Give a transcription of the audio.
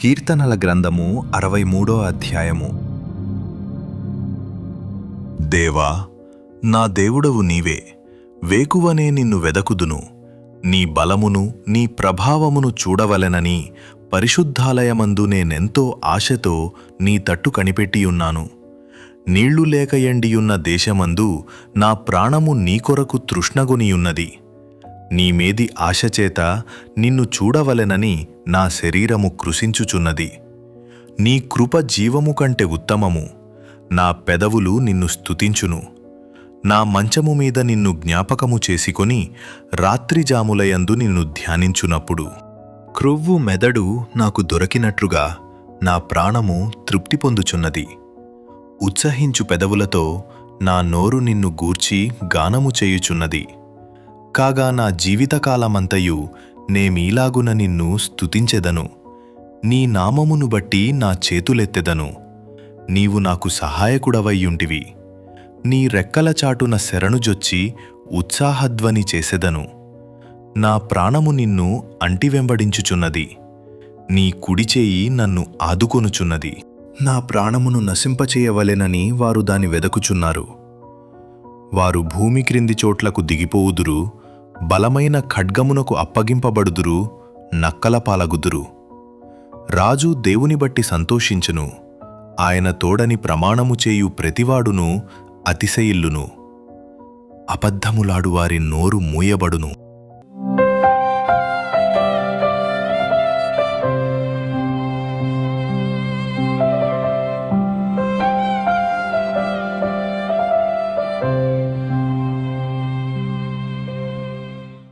కీర్తనల గ్రంథము 63 అధ్యాయము. దేవా, నా దేవుడవు నీవే. వేకువనే నిన్ను వెదకుదును. నీ బలమును నీ ప్రభావమును చూడవలెనని పరిశుద్ధాలయమందు నేనెంతో ఆశతో నీ తట్టు కనిపెట్టియున్నాను. నీళ్లు లేక ఎండియున్న దేశమందు నా ప్రాణము నీ కొరకు తృష్ణగొనియున్నది. నీమేది ఆశచేత నిన్ను చూడవలెనని నా శరీరము కృశించుచున్నది. నీ కృప జీవము కంటే ఉత్తమము. నా పెదవులు నిన్ను స్తుతించును. నా మంచము మీద నిన్ను జ్ఞాపకము చేసుకొని రాత్రిజాములయందు నిన్ను ధ్యానించునప్పుడు క్రొవ్వు మెదడు నాకు దొరకినట్లుగా నా ప్రాణము తృప్తి పొందుచున్నది. ఉత్సహించు పెదవులతో నా నోరు నిన్ను గూర్చి గానము చేయుచున్నది. కాగా నా జీవితకాలమంతయు నేమీలాగున నిన్ను స్తుతించెదను. నీ నామమును బట్టి నా చేతులెత్తెదను. నీవు నాకు సహాయకుడవయ్యుంటివి. నీ రెక్కల చాటున శరణుజొచ్చి ఉత్సాహధ్వని చేసెదను. నా ప్రాణము నిన్ను అంటివెంబడించుచున్నది. నీ కుడిచేయి నన్ను ఆదుకొనుచున్నది. నా ప్రాణమును నశింపచేయవలెనని వారు దాని వెదకుచున్నారు. వారు భూమి క్రింది చోట్లకు దిగిపోవుదురు. బలమైన ఖడ్గమునకు అప్పగింపబడుదురు. నక్కల పాలగుదురు. రాజు దేవుని బట్టి సంతోషించును. ఆయన తోడని ప్రమాణము చేయు ప్రతివాడును అతిశయిల్లును. అబద్ధములాడు వారి నోరు మూయబడును.